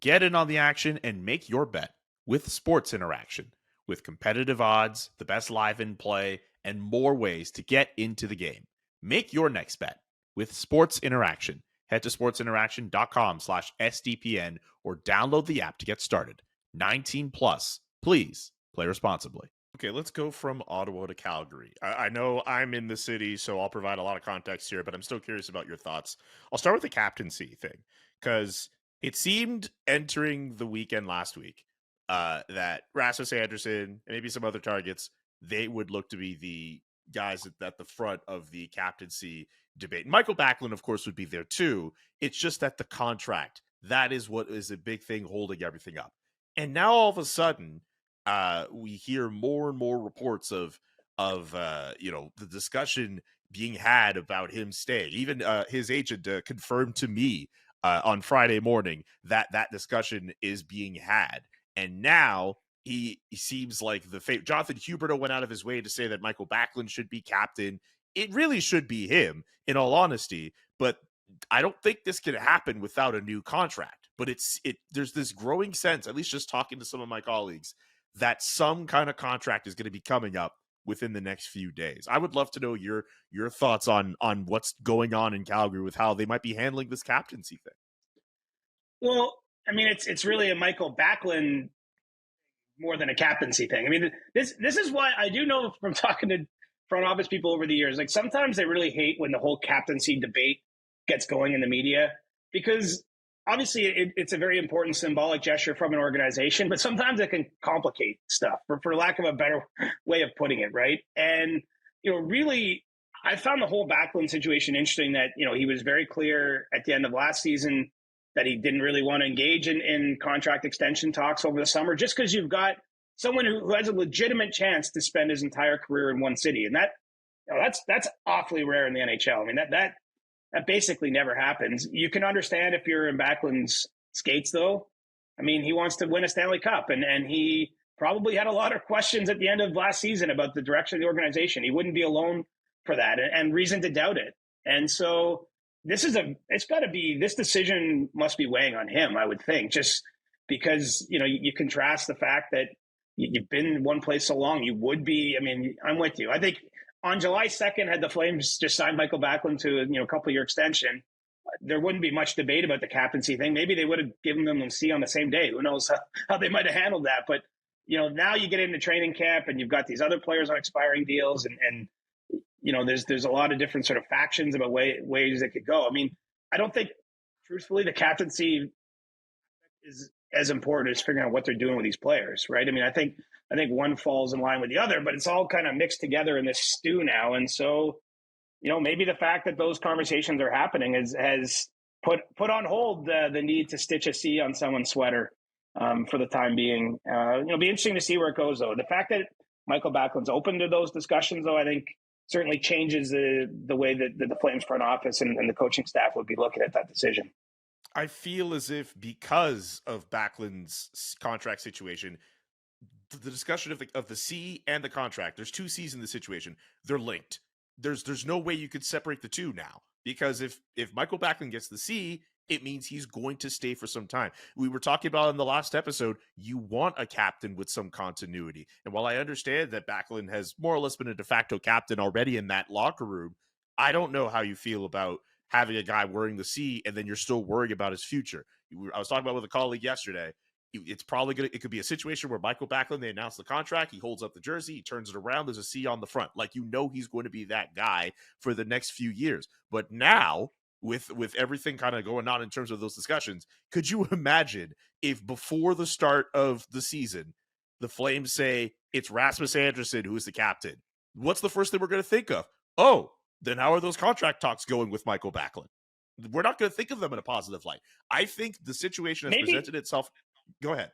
Get in on the action and make your bet with Sports Interaction. With competitive odds, the best live in play, and more ways to get into the game. Make your next bet with Sports Interaction. Head to sportsinteraction.com/SDPN or download the app to get started. 19 plus. Please play responsibly. Okay, let's go from Ottawa to Calgary. I know I'm in the city, so I'll provide a lot of context here, but I'm still curious about your thoughts. I'll start with the captaincy thing, because it seemed entering the weekend last week that Rasmus Anderson and maybe some other targets, they would look to be the guys at the front of the captaincy debate. Mikael Backlund, of course, would be there too. It's just that the contract, that is what is a big thing holding everything up. And now all of a sudden, we hear more and more reports of the discussion being had about him staying. Even his agent confirmed to me on Friday morning that discussion is being had. And now he seems like the favorite. Jonathan Huberdeau went out of his way to say that Mikael Backlund should be captain. It really should be him, in all honesty. But I don't think this can happen without a new contract. But there's this growing sense, at least just talking to some of my colleagues, that some kind of contract is going to be coming up within the next few days. I would love to know your thoughts on what's going on in Calgary with how they might be handling this captaincy thing. Well, I mean, it's really a Mikael Backlund more than a captaincy thing. I mean, this is why I do know from talking to front office people over the years, like sometimes they really hate when the whole captaincy debate gets going in the media, because obviously it's a very important symbolic gesture from an organization, but sometimes it can complicate stuff, for lack of a better way of putting it, right? And, really, I found the whole Backlund situation interesting that, he was very clear at the end of last season that he didn't really want to engage in contract extension talks over the summer, just because you've got someone who has a legitimate chance to spend his entire career in one city. And that's awfully rare in the NHL. I mean, that basically never happens. You can understand if you're in Backlund's skates, though. I mean, he wants to win a Stanley Cup, and he probably had a lot of questions at the end of last season about the direction of the organization. He wouldn't be alone for that, and reason to doubt it. And so this decision must be weighing on him, I would think, just because, you contrast the fact that you've been in one place so long, you would be, I mean, I'm with you. I think on July 2nd, had the Flames just signed Mikael Backlund to a couple-year extension, there wouldn't be much debate about the captaincy thing. Maybe they would have given them the C on the same day. Who knows how they might have handled that. But, now you get into training camp and you've got these other players on expiring deals, and there's a lot of different sort of factions about ways it could go. I mean, I don't think, truthfully, the captaincy is as important as figuring out what they're doing with these players, right? I mean, I think one falls in line with the other, but it's all kind of mixed together in this stew now. And so, maybe the fact that those conversations are happening has put on hold the need to stitch a C on someone's sweater for the time being. It'll be interesting to see where it goes, though. The fact that Mikael Backlund's open to those discussions, though, I think certainly changes the way that the Flames front office and the coaching staff would be looking at that decision. I feel as if because of Backlund's contract situation, the discussion of the C and the contract, there's two C's in the situation. They're linked. There's no way you could separate the two now, because if Mikael Backlund gets the C, it means he's going to stay for some time. We were talking about in the last episode, you want a captain with some continuity. And while I understand that Backlund has more or less been a de facto captain already in that locker room, I don't know how you feel about having a guy wearing the C and then you're still worrying about his future. I was talking about with a colleague yesterday. It's probably it could be a situation where Mikael Backlund, they announce the contract, he holds up the jersey, he turns it around, there's a C on the front. Like, he's going to be that guy for the next few years. But now, with everything kind of going on in terms of those discussions, could you imagine if before the start of the season, the Flames say it's Rasmus Anderson who is the captain? What's the first thing we're going to think of? Oh, then how are those contract talks going with Mikael Backlund? We're not going to think of them in a positive light. I think the situation has presented itself. Go ahead.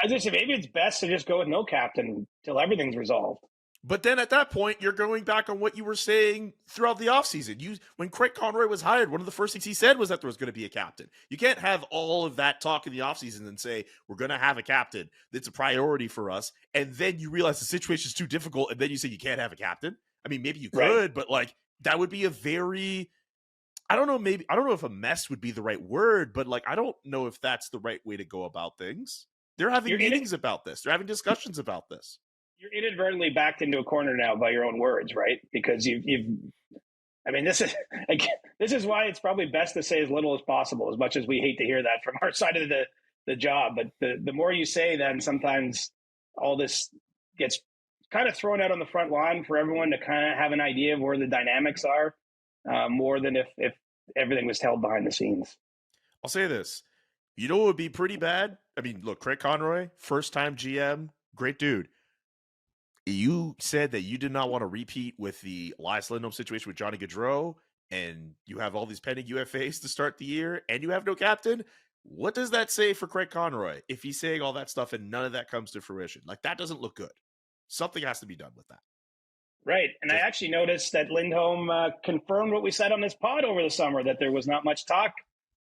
I just say maybe it's best to just go with no captain till everything's resolved. But then at that point, you're going back on what you were saying throughout the offseason. When Craig Conroy was hired, one of the first things he said was that there was going to be a captain. You can't have all of that talk in the offseason and say, we're going to have a captain that's a priority for us, and then you realize the situation is too difficult, and then you say you can't have a captain. I mean, maybe you could, right, but that would be a very I don't know, maybe I don't know if a mess would be the right word, but like I don't know if that's the right way to go about things. They're having meetings about this. They're having discussions about this. You're inadvertently backed into a corner now by your own words, right? Because you've I mean, this is why it's probably best to say as little as possible, as much as we hate to hear that from our side of the job. But the more you say, then sometimes all this gets kind of thrown out on the front lawn for everyone to kind of have an idea of where the dynamics are, more than if everything was held behind the scenes. I'll say this. You know what would be pretty bad? I mean, look, Craig Conroy, first-time GM, great dude. You said that you did not want to repeat with the Elias Lindholm situation with Johnny Gaudreau, and you have all these pending UFAs to start the year, and you have no captain. What does that say for Craig Conroy if he's saying all that stuff and none of that comes to fruition? Like, that doesn't look good. Something has to be done with that. Right. And I actually noticed that Lindholm confirmed what we said on this pod over the summer, that there was not much talk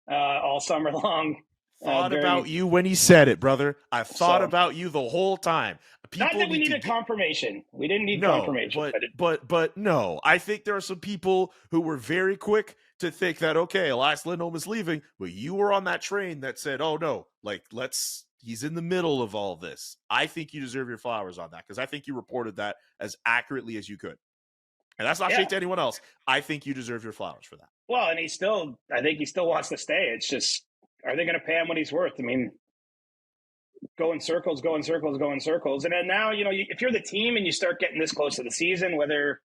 all summer long. Thought about you when he said it, brother. I thought about you the whole time. Not that we needed confirmation. We didn't need confirmation. But no. I think there are some people who were very quick to think that, okay, Elias Lindholm is leaving, but you were on that train that said, oh, no, like, he's in the middle of all this. I think you deserve your flowers on that because I think you reported that as accurately as you could. And that's not shade to anyone else. I think you deserve your flowers for that. Well, and I think he still wants to stay. It's just, are they going to pay him what he's worth? I mean, go in circles. And then now, if you're the team and you start getting this close to the season, whether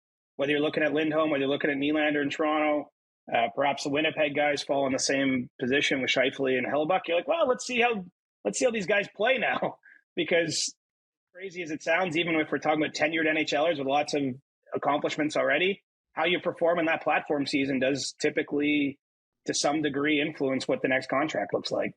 you're looking at Lindholm, whether you're looking at Nylander in Toronto, perhaps the Winnipeg guys fall in the same position with Scheifele and Hellebuyck, you're like, well, let's see how these guys play now. Because crazy as it sounds, even if we're talking about tenured NHLers with lots of accomplishments already, how you perform in that platform season does typically, to some degree, influence what the next contract looks like.